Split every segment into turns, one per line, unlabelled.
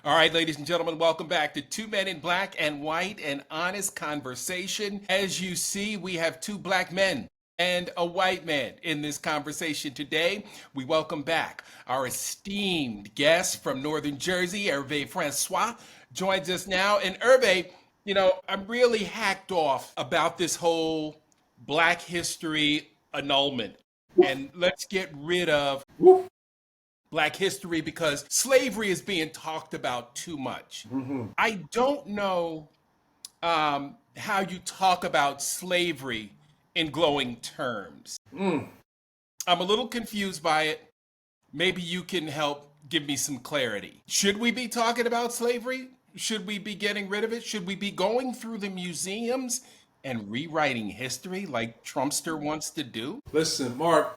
All right, ladies and gentlemen, welcome back to Two Men in Black and White, an honest conversation. As you see, we have two black men and a white man in this conversation today. We welcome back our esteemed guest from Northern Jersey, Hervé Francois, joins us now. And Hervé, I'm really hacked off about this whole Black history annulment. And let's get rid of
Woo.
Black history because slavery is being talked about too much.
Hmm.
I don't know how you talk about slavery in glowing terms.
Mm.
I'm a little confused by it. Maybe you can help give me some clarity. Should we be talking about slavery? Should we be getting rid of it? Should we be going through the museums and rewriting history like Trumpster wants to do?
Listen, Mark.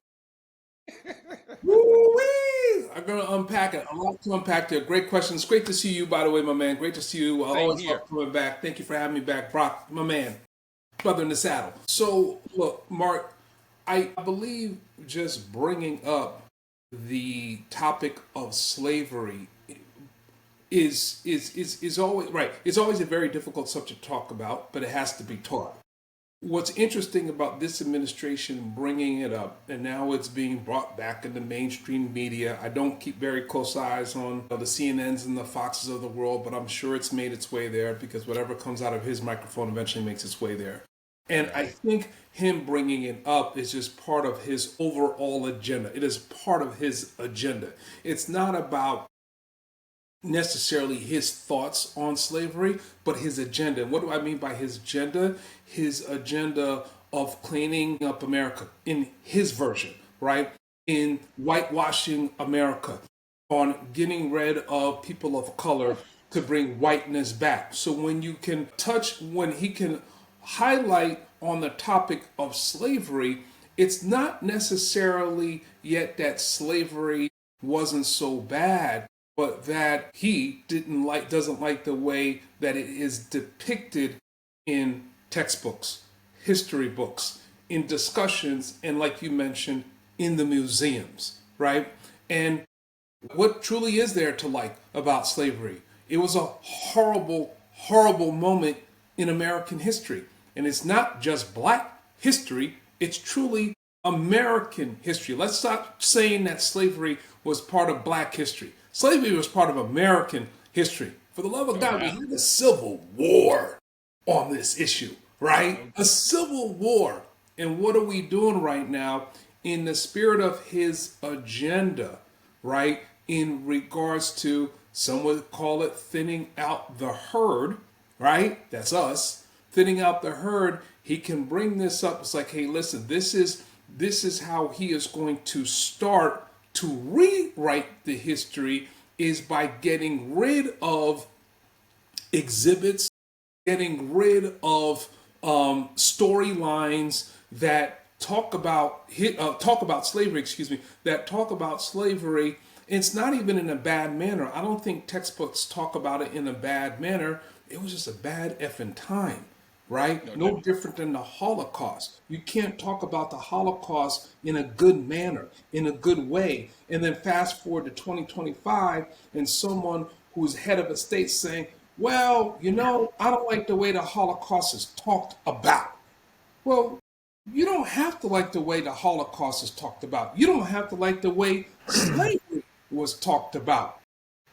Woo-wee. I'm going to unpack it. A lot to unpack there. Great questions. Great to see you, by the way, my man. Great to see you. I
Same
always
here.
love coming back. Thank you for having me back, Brock, my man. Brother in the saddle. So, look, Mark, I believe just bringing up the topic of slavery is always right. It's always a very difficult subject to talk about, but it has to be taught. What's interesting about this administration bringing it up, and now it's being brought back in the mainstream media. I don't keep very close eyes on the CNNs and the Foxes of the world, but I'm sure it's made its way there because whatever comes out of his microphone eventually makes its way there. And I
Right.
think him bringing it up is just part of his overall agenda. It is part of his agenda. It's not about necessarily his thoughts on slavery, but his agenda. And what do I mean by his agenda? His agenda of cleaning up America in his version, right? In whitewashing America, on getting rid of people of color to bring whiteness back. So when he can highlight on the topic of slavery, it's not necessarily yet that slavery wasn't so bad, but that he doesn't like the way that it is depicted in textbooks, history books, in discussions, and like you mentioned, in the museums, right? And what truly is there to like about slavery? It was a horrible, horrible moment in American history. And it's not just black history, it's truly American history. Let's stop saying that slavery was part of black history. Slavery was part of American history. For the love of
No
God, we
doubt.
had a civil war on this issue, right? A civil war. And what are we doing right now in the spirit of his agenda, right? In regards to, some would call it thinning out the herd, right? That's us. Thinning out the herd, he can bring this up. It's like, hey, listen, this is how he is going to start to rewrite the history is by getting rid of exhibits, getting rid of storylines that talk about slavery. Excuse me, that talk about slavery. It's not even in a bad manner. I don't think textbooks talk about it in a bad manner. It was just a bad effing time, right?
No
No
doubt.
different than the Holocaust. You can't talk about the Holocaust in a good manner, in a good way, and then fast forward to 2025 and someone who's head of a state saying, well, I don't like the way the Holocaust is talked about. Well, you don't have to like the way the Holocaust is talked about. You don't have to like the way slavery was talked about.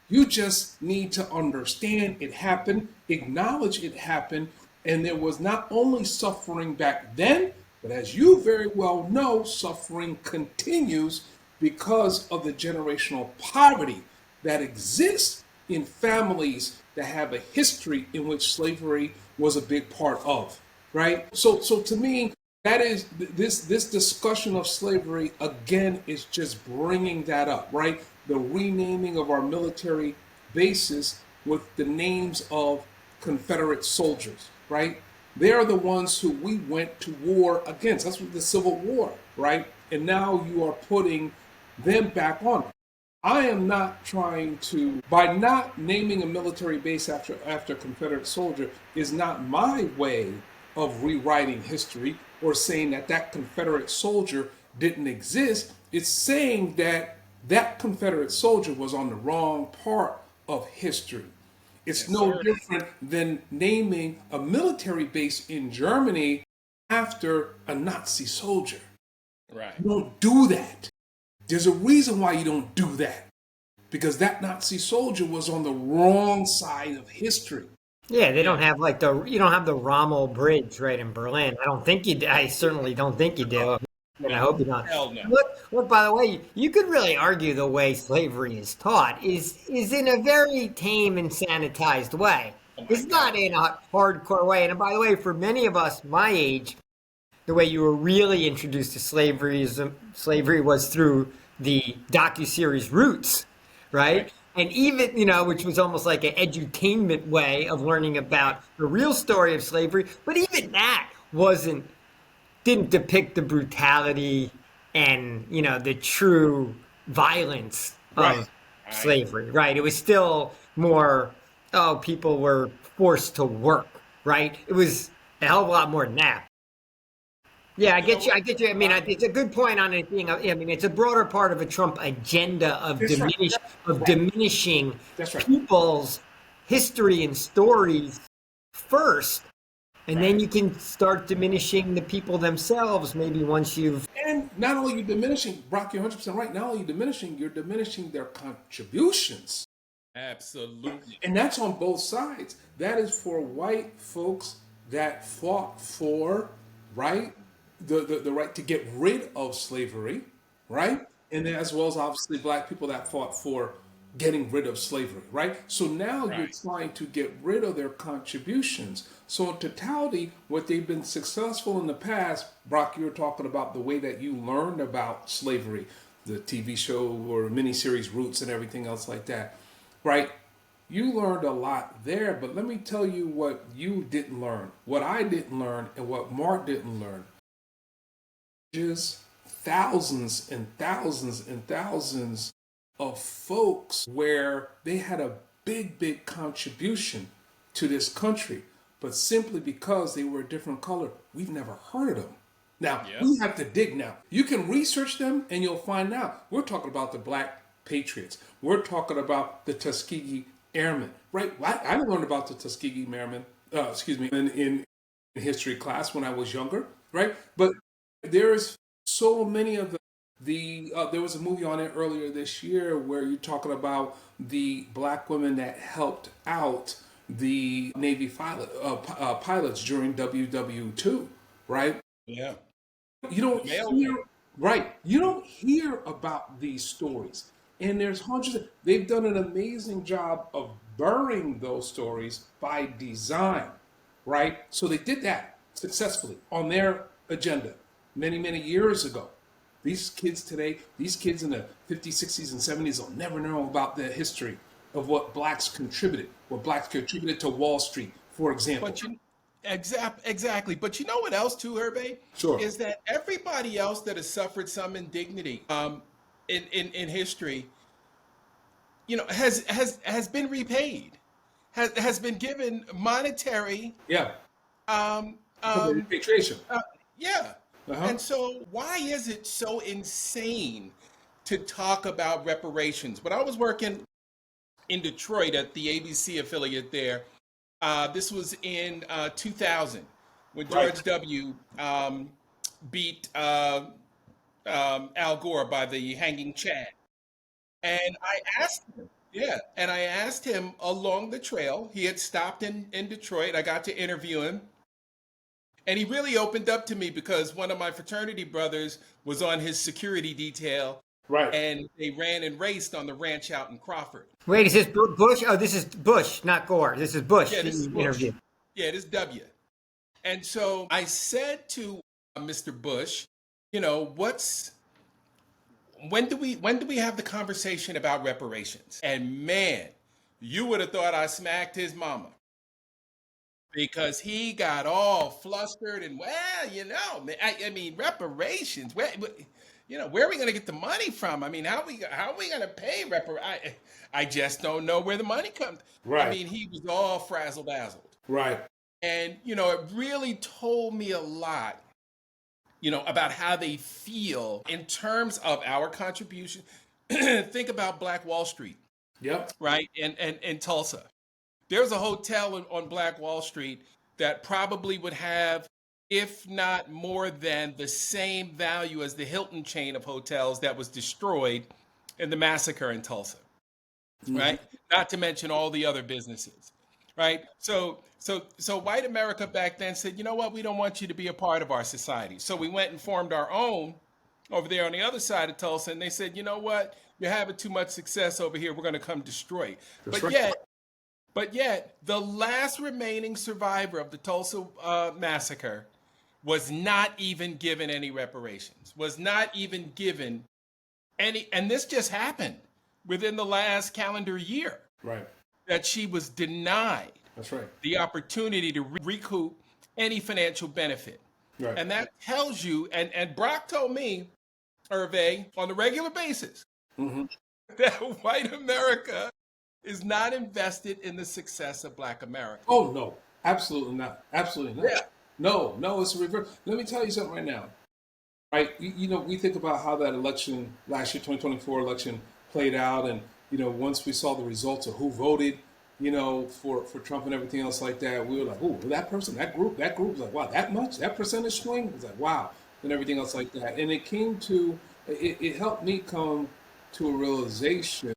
You just need to understand it happened, acknowledge it happened, and there was not only suffering back then, but as you very well know, suffering continues because of the generational poverty that exists in families that have a history in which slavery was a big part of, right? So to me, that is this discussion of slavery again is just bringing that up, right? The renaming of our military bases with the names of Confederate soldiers, right? They are the ones who we went to war against. That's what the Civil War, right? And now you are putting them back on. I am not trying to, by not naming a military base after a Confederate soldier, is not my way of rewriting history or saying that that Confederate soldier didn't exist. It's saying that that Confederate soldier was on the wrong part of history. It's
Yes,
no
sir.
different than naming a military base in Germany after a Nazi soldier.
Right.
You don't do that. There's a reason why you don't do that. Because that Nazi soldier was on the wrong side of history.
Yeah, they
Yeah.
don't have like you don't have the Rommel Bridge right in Berlin. I don't think you do. I certainly don't think you do. And I
No.
hope you don't.
Hell no.
Look, by the way, you could really argue the way slavery is taught is in a very tame and sanitized way.
Oh my
It's not
God.
in a hardcore way. And by the way, for many of us my age, the way you were really introduced to slavery was through the docuseries Roots,
Right.
right? And even, which was almost like an edutainment way of learning
Right.
about the real story of slavery. But even that didn't depict the brutality and, the true violence
Right.
of
Right.
slavery, right? It was still more, oh, people were forced to work, right? It was a hell of a lot more than that. Yeah, I
You know
get you.
what?
I get you. I mean, it's a good point on it being. I mean, it's a broader part of a Trump agenda of
That's right. Right.
diminishing
That's right.
people's history and stories first, and then
Right.
you can start diminishing the people themselves. Maybe once you've.
And not only are you diminishing, Brock, you're 100% right. Not only you're diminishing their contributions.
Absolutely.
And that's on both sides. That is for white folks that fought for, right, the right to get rid of slavery, right? And then as well as obviously black people that fought for getting rid of slavery, right? So now you're
Right.
trying to get rid of their contributions. So in totality, what they've been successful in the past, Brock, you were talking about the way that you learned about slavery, the TV show or miniseries Roots and everything else like that, right? You learned a lot there, but let me tell you what you didn't learn, what I didn't learn, and what Mark didn't learn. Just thousands and thousands and thousands of folks where they had a big, big contribution to this country, but simply because they were a different color, we've never heard of them. Now,
Yep.
we have to dig now. You can research them and you'll find out. We're talking about the Black Patriots. We're talking about the Tuskegee Airmen, right? I learned about the Tuskegee Airmen, in history class when I was younger, right? But there's so many of there was a movie on it earlier this year where you're talking about the black women that helped out the Navy pilots during WW2, right?
Yeah.
You
The
don't
mailman.
hear right. You don't hear about these stories, and there's hundreds. They've done an amazing job of burying those stories by design, right? So they did that successfully on their agenda many, many years ago. These kids today, these kids in the 50s, 60s, and 70s will never know about the history of what blacks contributed to Wall Street, for example.
But exactly. But you know what else too, Herbe?
Sure.
Is that everybody else that has suffered some indignity in history, has been repaid, has been given monetary
Yeah.
um
For the
um
repatriation.
uh, yeah.
Uh-huh.
And so why is it so insane to talk about reparations? When I was working in Detroit at the ABC affiliate there, this was in 2000 when
Right.
George W. Beat Al Gore by the hanging Chad. And I asked him, yeah, and I asked him along the trail. He had stopped in Detroit. I got to interview him. And he really opened up to me because one of my fraternity brothers was on his security detail
Right.
and they ran and raced on the ranch out in Crawford.
Wait, is this Bush? Oh, this is Bush, not Gore. This is Bush
Yeah,
that
this is
you
Bush.
interviewed.
Yeah, this is W. And so I said to Mr. Bush, you know, when do we have the conversation about reparations? And man, you would have thought I smacked his mama because he got all flustered and well, man, I mean reparations. Where are we going to get the money from? I mean, how are we going to pay I just don't know where the money comes. I
Right.
mean, he was all frazzle dazzled.
Right.
And, it really told me a lot, about how they feel in terms of our contribution. Think about Black Wall Street.
Yep.
right? And in Tulsa. There's a hotel on Black Wall Street that probably would have, if not more than, the same value as the Hilton chain of hotels that was destroyed in the massacre in Tulsa,
Hmm.
right? Not to mention all the other businesses, right? So white America back then said, you know what, we don't want you to be a part of our society. So we went and formed our own over there on the other side of Tulsa, and they said, you know what, you're having too much success over here. We're going to come destroy it.
That's
But
right.
yet, but yet, the last remaining survivor of the Tulsa massacre was not even given any reparations, was not even given any, and this just happened within the last calendar year,
Right.
that she was denied
That's right.
the opportunity to recoup any financial benefit.
Right.
And that tells you, and Brock told me, Hervé, on a regular basis,
Hmm.
that white America is not invested in the success of Black America.
Oh no, absolutely not. Absolutely not.
Yeah.
No, no, it's a reverse. Let me tell you something right now. Right? We think about how that election last year, 2024 election played out, and once we saw the results of who voted, for Trump and everything else like that, we were like, oh, that person, that group was like, wow, that much, that percentage swing, it was like, wow, and everything else like that, and it helped me come to a realization,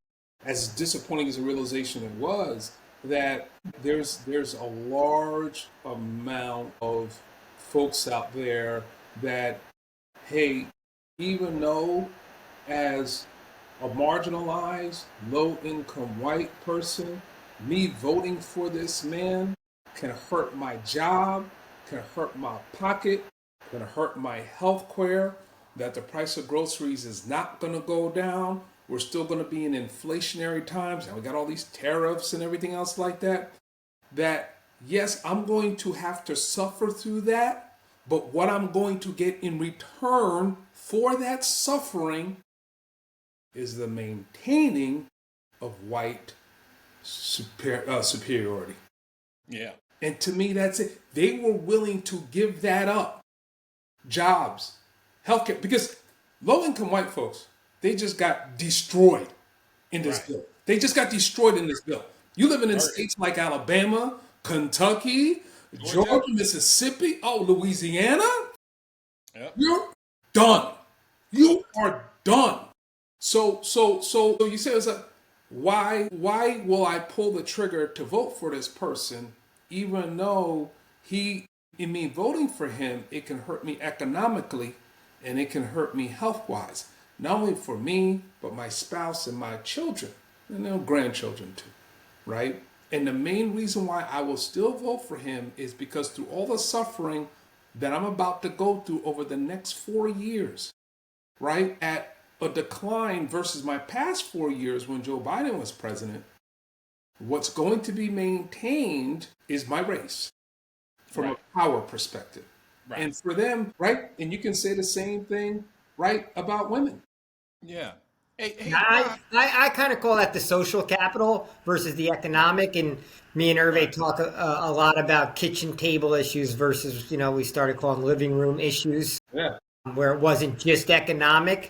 as disappointing as a realization it was, that there's a large amount of folks out there that, hey, even though as a marginalized, low income white person, me voting for this man can hurt my job, can hurt my pocket, can hurt my health care, that the price of groceries is not going to go down. We're still going to be in inflationary times, and we got all these tariffs and everything else like that. That, yes, I'm going to have to suffer through that, but what I'm going to get in return for that suffering is the maintaining of white superiority.
Yeah.
And to me, that's it. They were willing to give that up. Jobs, healthcare, because low-income white folks, they just got destroyed in this
Right.
bill. They just got destroyed in this bill. You living in
Hurt.
states like Alabama, Kentucky,
Georgia.
Georgia, Mississippi, oh, Louisiana,
Yep.
you're done. You are done. So you say, it's like, why will I pull the trigger to vote for this person, even though in me voting for him, it can hurt me economically and it can hurt me health wise. Not only for me, but my spouse and my children, and their grandchildren too, right? And the main reason why I will still vote for him is because through all the suffering that I'm about to go through over the next 4 years, right, at a decline versus my past 4 years when Joe Biden was president, what's going to be maintained is my race from
Right.
a power perspective.
Right.
And for them, right, and you can say the same thing, right, about women.
Yeah. Hey,
I,
Brock.
I, I kind of call that the social capital versus the economic. And me and Hervé
Right.
talk a lot about kitchen table issues versus, we started calling living room issues,
Yeah.
where it wasn't just economic.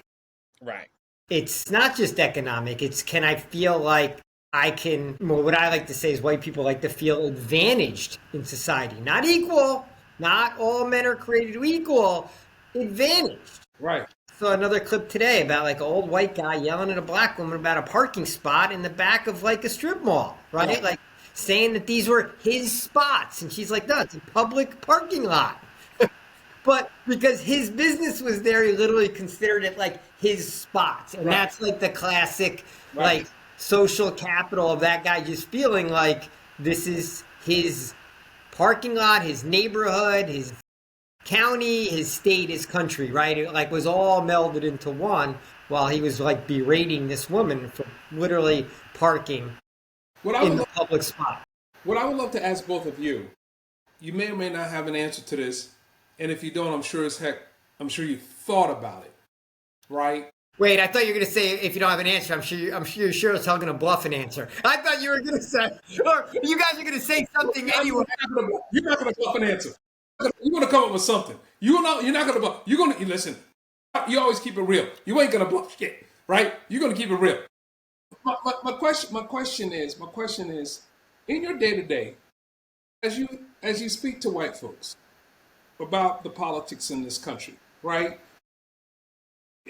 Right.
It's not just economic. It's, can I feel like I can, well, what I like to say is white people like to feel advantaged in society. Not equal. Not all men are created equal. Advantaged.
Right.
Saw another clip today about like an old white guy yelling at a black woman about a parking spot in the back of like a strip mall, right?
Yeah.
Like saying that these were his spots. And she's like, no, it's a public parking lot. But because his business was there, he literally considered it like his spots. And
Right.
that's like the classic,
Right.
like social capital of that guy just feeling like this is his parking lot, his neighborhood, his county, his state, his country, right? It like was all melded into one while he was like berating this woman for literally parking
What I
in
would
the
love,
public spot.
what I would love to ask both of you, you may or may not have an answer to this, and if you don't, I'm sure you thought about it, right?
Wait, I thought you were going to say if you don't have an answer, I'm sure you're sure it's all going to bluff an answer. I thought you were going to say, or you guys are going to say something anyway.
You're not going to bluff an answer. You're going to come up with something. You're not going to bluff. You're going to listen. You always keep it real. You ain't going to bluff shit, right? You're going to keep it real. My question is, in your day to day, as you speak to white folks about the politics in this country, right?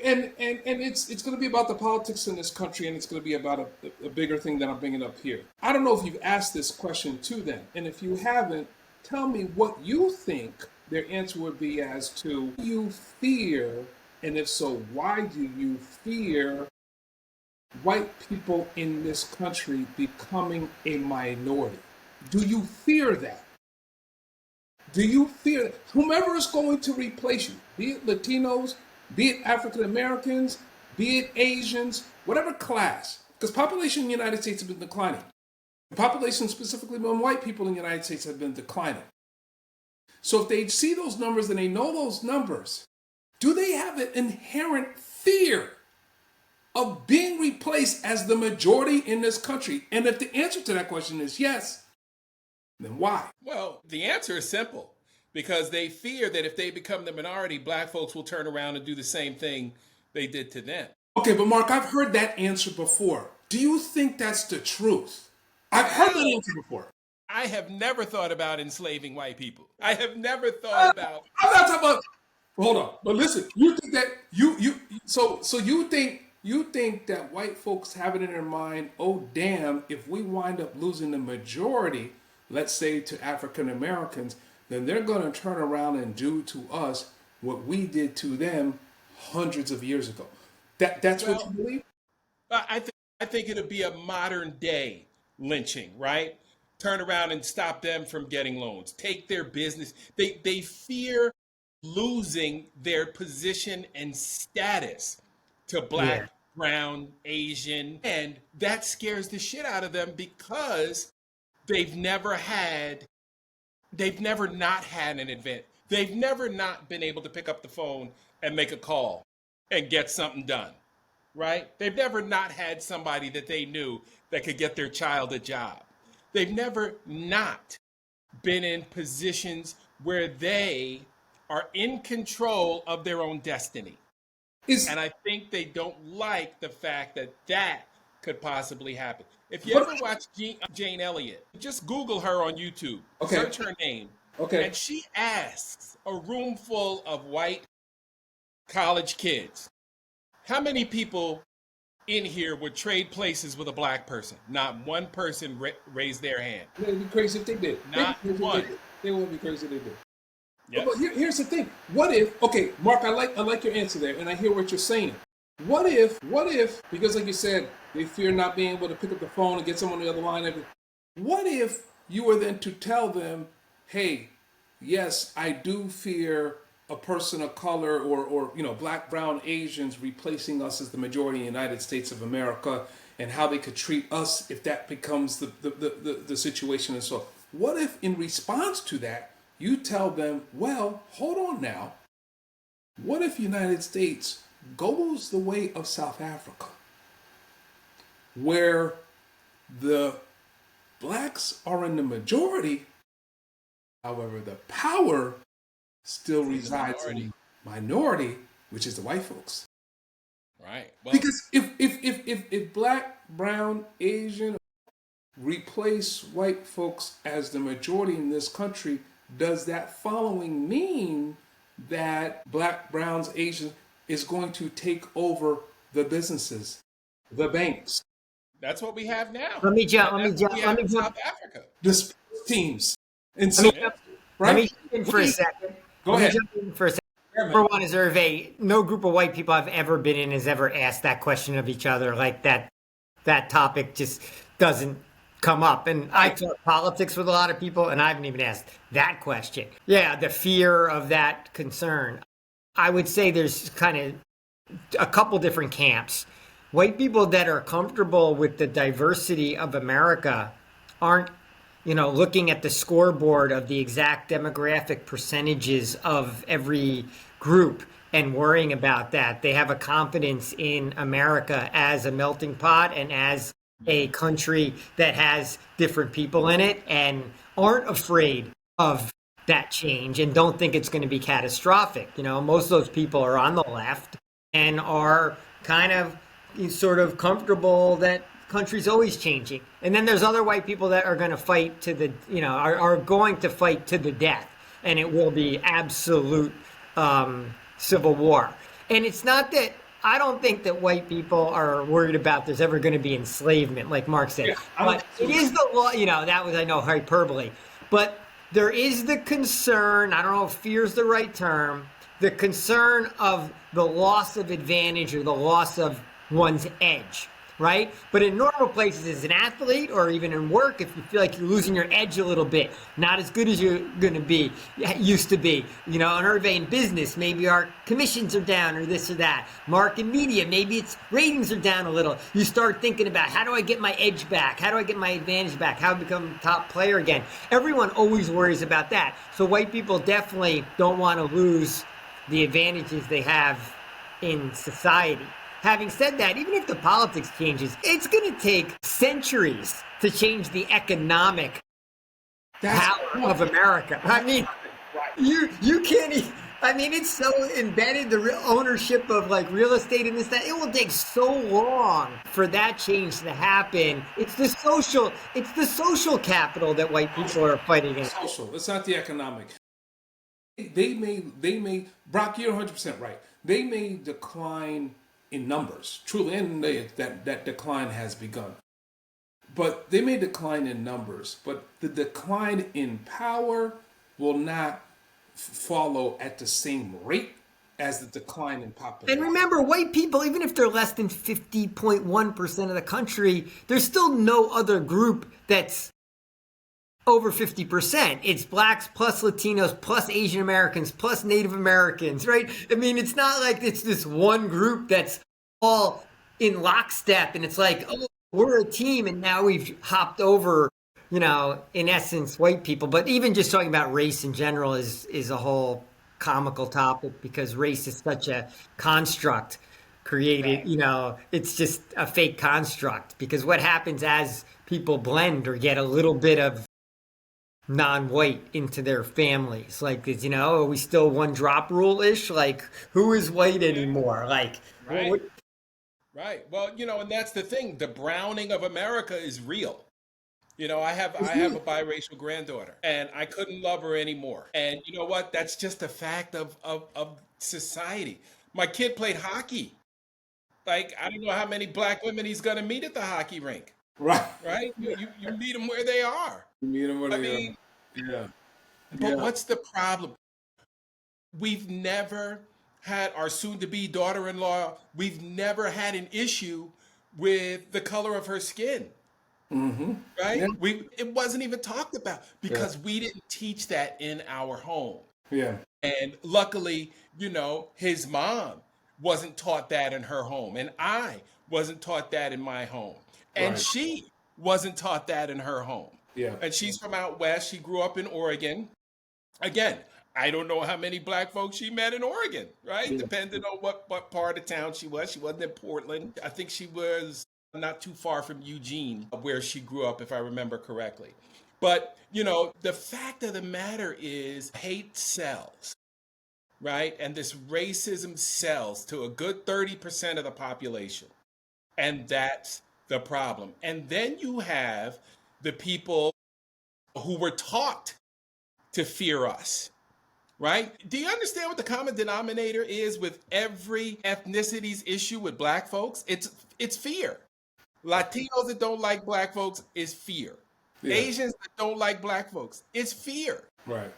And it's going to be about the politics in this country, and it's going to be about a bigger thing that I'm bringing up here. I don't know if you've asked this question to them, and if you haven't, tell me what you think their answer would be as to you fear, and if so, why do you fear white people in this country becoming a minority? Do you fear that? Do you fear whomever is going to replace you, be it Latinos, be it African Americans, be it Asians, whatever class, because population in the United States has been declining. The population, specifically among white people in the United States, has been declining. So if they see those numbers and they know those numbers, do they have an inherent fear of being replaced as the majority in this country? And if the answer to that question is yes, then why?
Well, the answer is simple because they fear that if they become the minority, black folks will turn around and do the same thing they did to them.
Okay, but Mark, I've heard that answer before. Do you think that's the truth? I've heard that answer before.
I have never thought about enslaving white people. I have never thought about.
I'm not talking about. Hold on, but listen. You think that so you think that white folks have it in their mind? Oh damn! If we wind up losing the majority, let's say to African Americans, then they're going to turn around and do to us what we did to them hundreds of years ago. That's what you believe?
I think it'll be a modern day lynching, right? Turn around and stop them from getting loans. Take their business. They fear losing their position and status to black,
Yeah.
brown, Asian, and that scares the shit out of them because they've never had they've never not had an event. They've never not been able to pick up the phone and make a call and get something done, right? They've never not had somebody that they knew that could get their child a job. They've never not been in positions where they are in control of their own destiny.
Is
And I think they don't like the fact that that could possibly happen. If you
but
ever watch Jane Elliott, just Google her on YouTube,
okay,
search her name,
okay.
and she asks a room full of white college kids, how many people in here would trade places with a black person? Not one person raised their hand.
They'd be crazy if they did.
Not one.
They wouldn't be crazy if they did.
Yep.
But here's the thing. What if? Okay, Mark, I like your answer there, and I hear what you're saying. What if? Because like you said, they fear not being able to pick up the phone and get someone on the other line. What if you were then to tell them, hey, yes, I do fear a person of color or black, brown, Asians replacing us as the majority in the United States of America, and how they could treat us if that becomes the situation. And so what if in response to that you tell them, well, hold on now, what if the United States goes the way of South Africa, where the blacks are in the majority, however the power still resides in the minority, which is the white folks.
Right. Well,
Because if black, brown, Asian replace white folks as the majority in this country, does that following mean that black, browns, Asians is going to take over the businesses, the banks,
that's what we have now.
Let me jump. Let me
That's what
jump.
we
Let
have
me
in
jump.
South Africa.
the sports teams, and
Let me
so
jump.
right?
Let me jump in for
What
a
is-
second.
Go
Let me
ahead.
jump in for a second.
Yeah, man.
Number one is Hervé. No group of white people I've ever been in has ever asked that question of each other. Like that topic just doesn't come up. And I talk politics with a lot of people, and I haven't even asked that question. Yeah, the fear of that concern. I would say there's kind of a couple different camps. White people that are comfortable with the diversity of America aren't, looking at the scoreboard of the exact demographic percentages of every group and worrying about that. They have a confidence in America as a melting pot and as a country that has different people in it and aren't afraid of that change and don't think it's going to be catastrophic. Most of those people are on the left and are kind of sort of comfortable that country's always changing. And then there's other white people that are going to fight to the, are going to fight to the death. And it will be absolute civil war. And it's not that, I don't think that white people are worried about there's ever going to be enslavement, like Mark said.
Yeah,
But it is the law, that was, I know, hyperbole. But there is the concern, I don't know if fear is the right term, the concern of the loss of advantage or the loss of one's edge, right? But in normal places, as an athlete or even in work, if you feel like you're losing your edge a little bit, not as good as you're going to be, used to be, in Hervé in business, maybe our commissions are down or this or that. Mark in media, maybe it's ratings are down a little. You start thinking about, how do I get my edge back? How do I get my advantage back? How do I become a top player again? Everyone always worries about that. So white people definitely don't want to lose the advantages they have in society. Having said that, even if the politics changes, it's going to take centuries to change the economic power of America. I mean, you can't. I mean, it's so embedded, the ownership of like real estate and this, that. It will take so long for that change to happen. It's the social capital that white people are fighting against.
Social. It's not the economic. They may, Brock, you're 100% right. They may decline in numbers, truly, and that decline has begun. But they may decline in numbers, but the decline in power will not follow at the same rate as the decline in popularity.
And remember, white people, even if they're less than 50.1% of the country, there's still no other group that's over 50%. It's blacks plus Latinos plus Asian Americans plus Native Americans, right? I mean, it's not like it's this one group that's all in lockstep and it's like, oh, we're a team and now we've hopped over, in essence, white people. But even just talking about race in general is a whole comical topic because race is such a construct created, it's just a fake construct because what happens as people blend or get a little bit of non-white into their families, like, are we still one drop rule-ish? Like, who is white anymore? Like,
right. Right. Well, and that's the thing. The browning of America is real. I have a biracial granddaughter, and I couldn't love her anymore. And you know what? That's just a fact of society. My kid played hockey. Like, I don't know how many black women he's gonna meet at the hockey rink.
Right.
Right? You meet them where they are.
You meet them where
I
they
mean,
are. Yeah.
but what's the problem? We've never had our soon-to-be daughter-in-law. We've never had an issue with the color of her skin.
Mm-hmm.
Right?
Yeah.
It wasn't even talked about because we didn't teach that in our home.
Yeah.
And luckily, his mom wasn't taught that in her home, and I wasn't taught that in my home, and
Right.
she wasn't taught that in her home.
Yeah.
And she's from out west. She grew up in Oregon. Again, I don't know how many black folks she met in Oregon, right?
Yeah.
Depending on what part of town she was. She wasn't in Portland. I think she was not too far from Eugene, where she grew up, if I remember correctly. But, the fact of the matter is hate sells, right? And this racism sells to a good 30% of the population. And that's the problem. And then you have the people who were taught to fear us, right? Do you understand what the common denominator is with every ethnicity's issue with black folks? It's fear. Latinos that don't like black folks is fear.
Yeah.
Asians that don't like black folks, it's fear.
Right.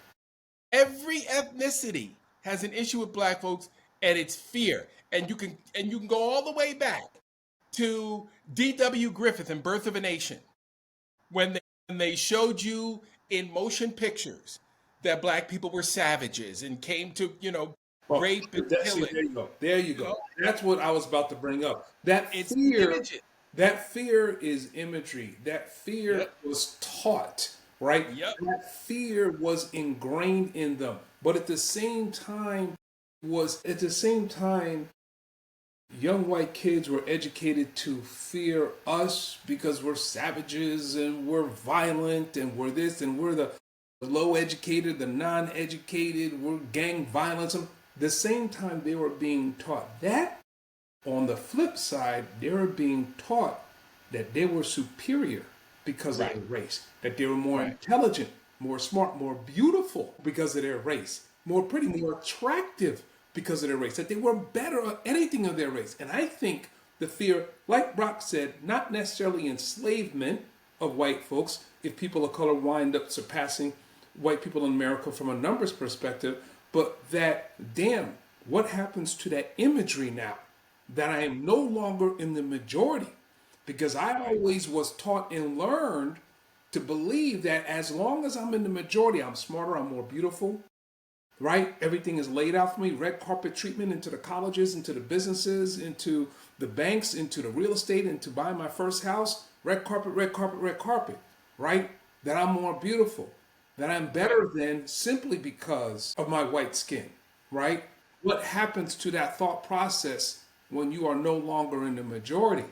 Every ethnicity has an issue with black folks, and it's fear. And you can go all the way back to D.W. Griffith in Birth of a Nation, when they showed you in motion pictures that black people were savages and came to, rape and killing.
There you go. There you go. That's what I was about to bring up.
It's images.
That fear is imagery. That fear was taught, right?
Yep.
That fear was ingrained in them. But at the same time, young white kids were educated to fear us because we're savages and we're violent and we're this and we're the low educated, the non-educated, we're gang violence. At the same time they were being taught that, On the flip side, they were being taught that they were superior because of
Right.
their race, that they were more
Right.
intelligent, more smart, more beautiful because of their race, more pretty, more attractive because of their race, that they were better at anything of their race. And I think the fear, like Brock said, not necessarily enslavement of white folks, if people of color wind up surpassing white people in America from a numbers perspective, but that, damn, what happens to that imagery now that I am no longer in the majority? Because I always was taught and learned to believe that as long as I'm in the majority, I'm smarter, I'm more beautiful, right? Everything is laid out for me, red carpet treatment into the colleges, into the businesses, into the banks, into the real estate, into buying my first house, red carpet, red carpet, red carpet, right? That I'm more beautiful, that I'm better than simply because of my white skin, right? What happens to that thought process when you are no longer in the majority?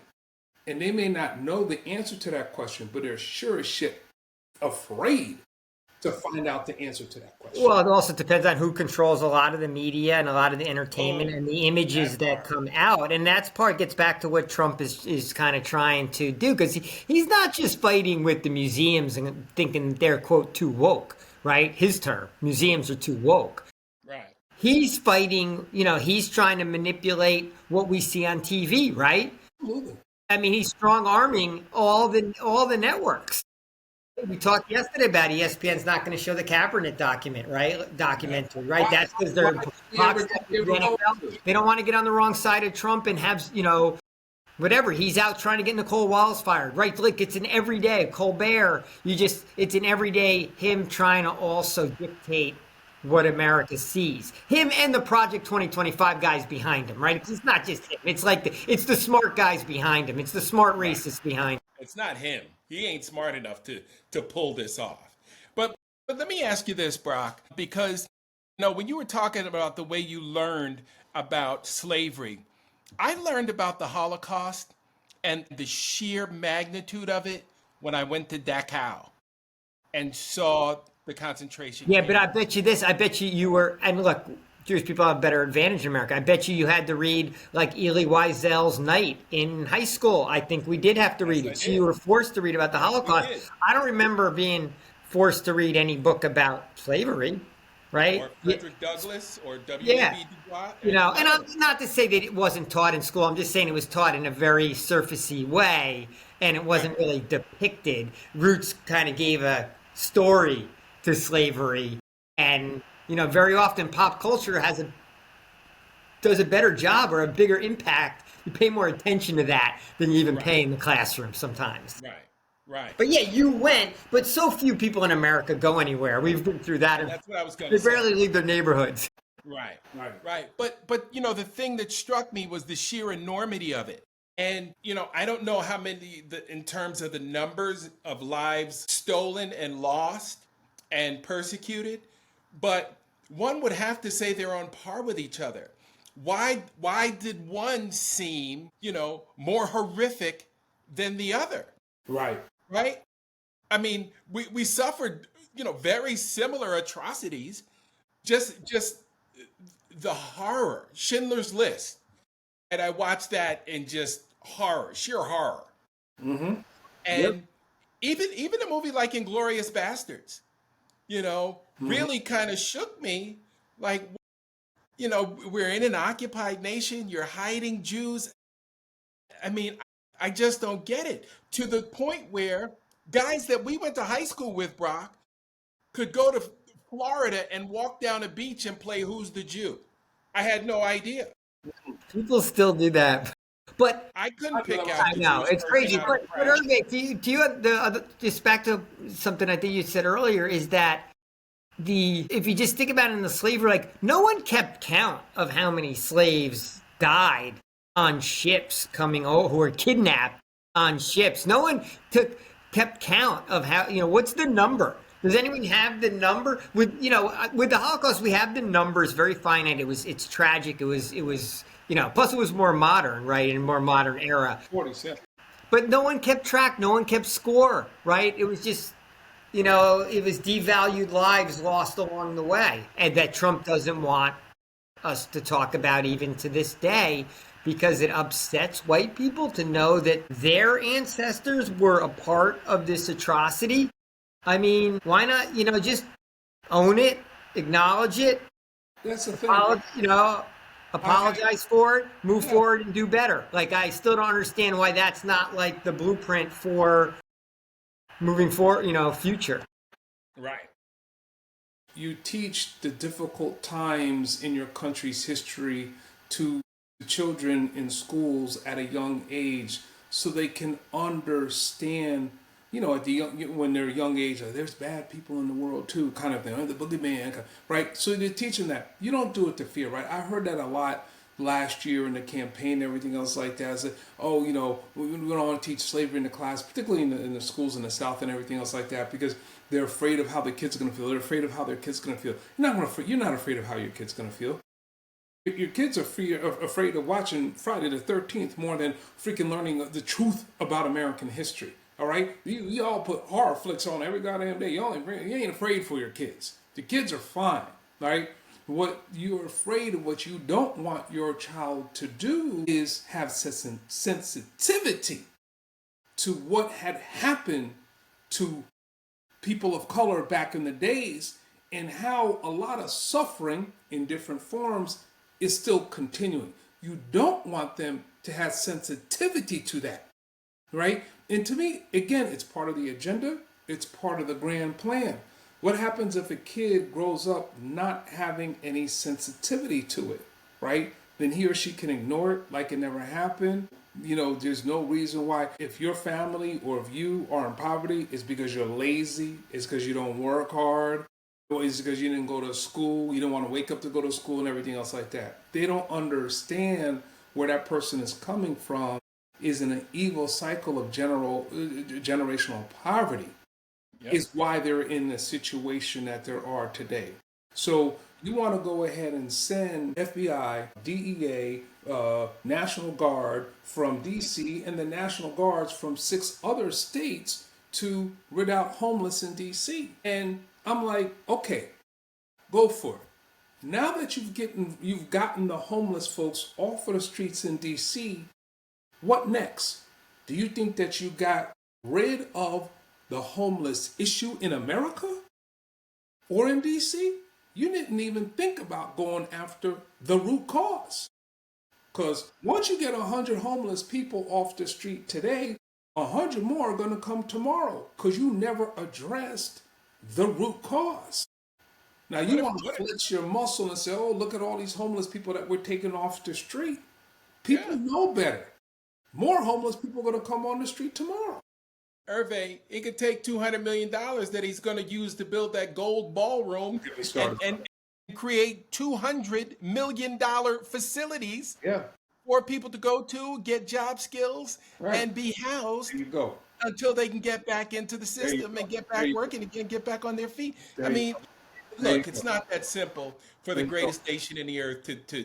And they may not know the answer to that question, but they're sure as shit afraid to find out the answer to that question.
Well, it also depends on who controls a lot of the media and a lot of the entertainment
Oh,
and the images
that
that
part.
come out. And that's part gets back to what Trump is kind of trying to do, because he's not just fighting with the museums and thinking they're, quote, too woke, right? His term, museums are too woke.
Right.
He's fighting, he's trying to manipulate what we see on TV, right?
Absolutely.
I mean, he's strong arming all the networks. We talked yesterday about ESPN's not going to show the Kaepernick documentary, right?
Why,
That's because they're
why
lockstep with the NFL. They don't want to get on the wrong side of Trump and have, whatever. He's out trying to get Nicole Wallace fired, right? Like, it's an everyday Colbert. It's an everyday him trying to also dictate what America sees. Him and the Project 2025 guys behind him, right? It's not just him. It's like it's the smart guys behind him. It's the smart racists behind him.
It's not him. He ain't smart enough to pull this off. But let me ask you this, Brock, because when you were talking about the way you learned about slavery, I learned about the Holocaust and the sheer magnitude of it when I went to Dachau and saw the concentration
Yeah, but
camp.
I bet you this. I bet you were, and look, Jewish people have a better advantage in America. I bet you had to read like Elie Wiesel's Night in high school. I think we did have to read
I
it. So
did.
you were forced to read about the
We
Holocaust.
did.
I don't remember being forced to read any book about slavery, right?
Or Frederick Douglass or
Yeah.
W.E.B. Du Bois.
And
No.
I'm not to say that it wasn't taught in school. I'm just saying it was taught in a very surfacey way, and it wasn't really depicted. Roots kind of gave a story to slavery, and very often pop culture does a better job or a bigger impact. You pay more attention to that than you even pay in the classroom sometimes.
Right. Right.
But yeah, you went, but so few people in America go anywhere. We've been through that,
And
and
that's what I was going
they
to say.
barely leave their neighborhoods.
Right,
Right.
right. But the thing that struck me was the sheer enormity of it. And I don't know how many in terms of the numbers of lives stolen and lost and persecuted, but one would have to say they're on par with each other. Why did one seem, more horrific than the other?
Right.
Right? I mean, we suffered, very similar atrocities. Just the horror, Schindler's List. And I watched that in just horror, sheer horror.
Mm-hmm. Yep.
And even a movie like Inglorious Bastards, really kind of shook me. Like, we're in an occupied nation, you're hiding Jews. I mean, I just don't get it. To the point where guys that we went to high school with, Brock, could go to Florida and walk down a beach and play Who's the Jew. I had no idea.
People still do that. But
I couldn't pick
I
out
I
the
know
Jewish
it's
person
crazy.
out of
But
the crowd.
Hervé, do you have the other, just back to something I think you said earlier, is that if you just think about it in the slavery, like no one kept count of how many slaves died on ships who were kidnapped on ships. No one kept count of how, what's the number? Does anyone have the number? With the Holocaust, we have the numbers very finite. It's tragic. It was plus it was more modern, right? In a more modern era.
40
But no one kept track. No one kept score, right? It was just, it was devalued lives lost along the way. And that Trump doesn't want us to talk about even to this day, because it upsets white people to know that their ancestors were a part of this atrocity. I mean, why not, just own it, acknowledge it,
That's the thing. I had,
apologize for it, move
yeah,
forward and do better. Like, I still don't understand why that's not like the blueprint for moving forward, future.
Right.
you teach the difficult times in your country's history to the children in schools at a young age so they can understand, at the young, when they're young age, like, there's bad people in the world too, kind of thing, the boogeyman, right? So they're teaching that. You don't do it to fear, right? I heard that a lot last year in the campaign and everything else like that. I said, oh, we don't want to teach slavery in the class, particularly in the schools in the South and everything else like that, because they're afraid of how the kids are going to feel. They're afraid of how their kids are going to feel. You're not afraid of how your kid's going to feel. Your kids are afraid of watching Friday the 13th more than freaking learning the truth about American history. All right? You all put horror flicks on every goddamn day. You ain't afraid for your kids. The kids are fine. All right? What you're afraid of, what you don't want your child to do is have sensitivity to what had happened to people of color back in the days and how a lot of suffering in different forms is still continuing. You don't want them to have sensitivity to that, right? And to me, again, it's part of the agenda, it's part of the grand plan. What happens if a kid grows up not having any sensitivity to it, right? Then he or she can ignore it like it never happened. There's no reason why, if your family or if you are in poverty, it's because you're lazy, it's because you don't work hard, or it's because you didn't go to school, you don't want to wake up to go to school and everything else like that. They don't understand where that person is coming from is in an evil cycle of generational poverty. Yep. Is why they're in the situation that there are today. So you want to go ahead and send FBI, DEA, National Guard from DC and the National Guards from 6 other states to rid out homeless in DC. And I'm like, okay, go for it. Now that you've gotten the homeless folks off of the streets in DC, what next? Do you think that you got rid of the homeless issue in America or in DC? You didn't even think about going after the root cause. Because once you get 100 homeless people off the street today, 100 more are going to come tomorrow because you never addressed the root cause. Now you want to flex your muscle and say, oh, look at all these homeless people that we're taking off the street. People know better. More homeless people are going to come on the street tomorrow.
Hervé, it could take $200 million that he's going to use to build that gold ballroom and create $200 million facilities for people to go to, get job skills, and be housed until they can get back into the system and get back working again, get back on their feet. I mean, look, it's not that simple for the greatest nation in the earth to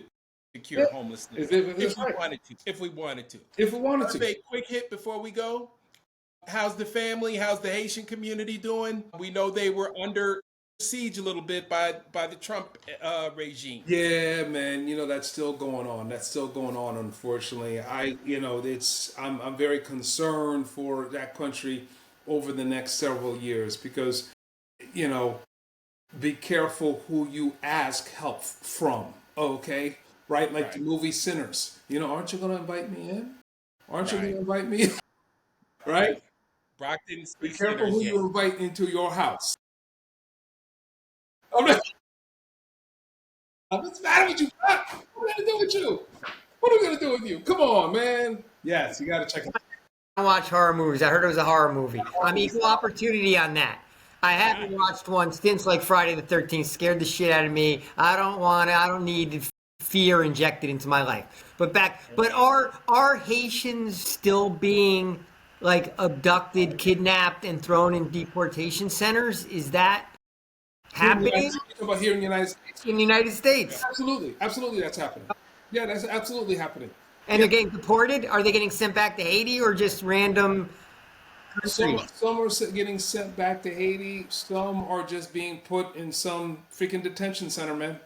cure homelessness. If we wanted to. Hervé, quick hit before we go. How's the family? How's the Haitian community doing? We know they were under siege a little bit by the Trump regime.
Yeah, man. That's still going on. Unfortunately. I'm very concerned for that country over the next several years because, be careful who you ask help from. Okay, right? Like the movie Sinners. Aren't you going to invite me in? Aren't you going to invite me in? Right?
Brock didn't speak.
Be careful who you invite into your house. What's the matter with you? What are we going to do with you? What are we going to do with you? Come on, man. Yes, you got to check it out.
I watch horror movies. I heard it was a horror movie. I'm equal opportunity on that. I haven't watched one since like Friday the 13th. Scared the shit out of me. I don't need fear injected into my life. But are Haitians still being like abducted, kidnapped, and thrown in deportation centers? Is that happening?
About here in the United States?
In the United States.
Absolutely that's happening. Yeah, that's absolutely happening.
And they're getting deported? Are they getting sent back to Haiti or just random countries?
Some are getting sent back to Haiti. Some are just being put in some freaking detention center, man.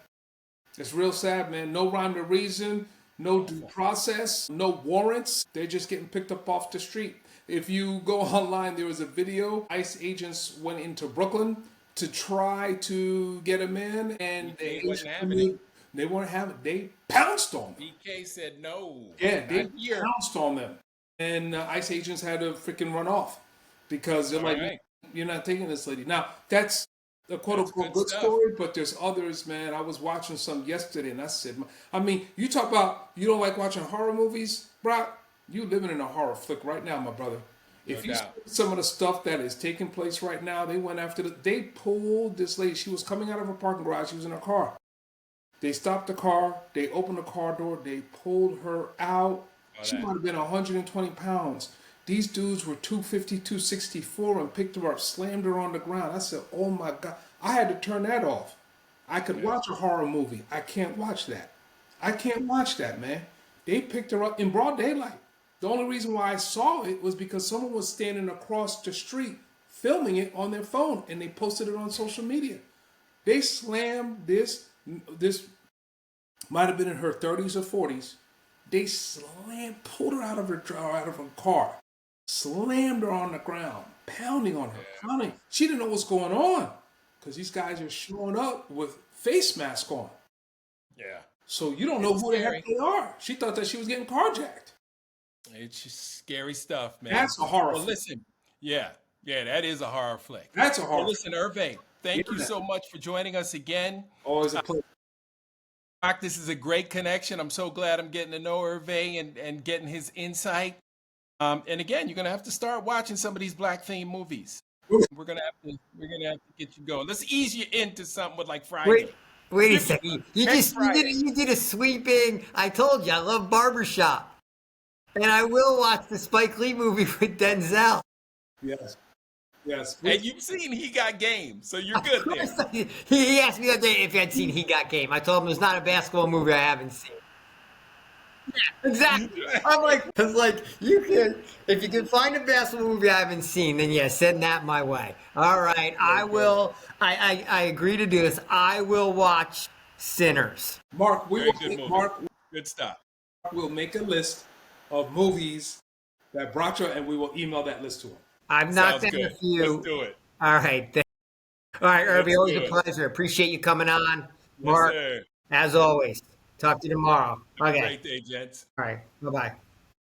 It's real sad, man. No rhyme or reason. no due process, no warrants. They're just getting picked up off the street. If you go online, there was a video. ICE agents went into Brooklyn to try to get him in, and
BK wasn't having it.
they weren't having it. They pounced on them.
BK said no.
Yeah, they
Not here.
pounced on them. And ICE agents had to freaking run off because they're
All
like,
right.
you're not taking this lady. Now, that's a quote unquote
good
good
stuff.
story, but there's others, man. I was watching some yesterday and I said, I mean, you talk about you don't like watching horror movies, Brock? You living in a horror flick right now, my brother. If you see
doubt.
some of the stuff that is taking place right now, they went after they pulled this lady. She was coming out of her parking garage. She was in her car. They stopped the car. They opened the car door. They pulled her out. She
that.
might have been 120 pounds. These dudes were 250, 264 and picked her up, slammed her on the ground. I said, oh my God. I had to turn that off. I could watch a horror movie. I can't watch that. I can't watch that, man. They picked her up in broad daylight. The only reason why I saw it was because someone was standing across the street filming it on their phone and they posted it on social media. They slammed this might have been in her 30s or 40s. They pulled her out of her car, slammed her on the ground, pounding on her, pounding. She didn't know what's going on because these guys are showing up with face masks on.
Yeah.
So you don't know who the
scary.
heck they are. She thought that she was getting carjacked.
It's just scary stuff, man.
That's a horror
Well,
flick.
listen. Yeah, that is a horror flick.
That's a horror
Well, listen, Hervé, thank you
Yeah.
so much for joining us again.
Always a pleasure.
Doc, this is a great connection. I'm so glad I'm getting to know Hervé and getting his insight. And again, you're gonna have to start watching some of these black themed movies. We're gonna have to get you going. Let's ease you into something with like Friday.
Wait a second.
Next Friday.
You did a sweeping. I told you I love Barbershop, and I will watch the Spike Lee movie with Denzel.
Yes. Yes.
And you've seen He Got Game, so you're good there.
He asked me the other day if I'd seen He Got Game. I told him there's not a basketball movie I haven't seen. Yeah, exactly. I'm like, if you can find a basketball movie I haven't seen, then yeah, send that my way. All right, I will. I agree to do this. I will watch Sinners.
Mark,
Very good movie. Good stuff.
We'll make a list of movies that brought you, and we will email that list to him.
I've knocked
Sounds
down a
good.
few.
Let's do it.
All right. All right, Irby,
Let's
always
do
a
it.
pleasure. Appreciate you coming on.
Yes,
Mark,
sir.
as always. Talk to you tomorrow.
Have a
Okay.
great day, gents.
All right. Bye-bye.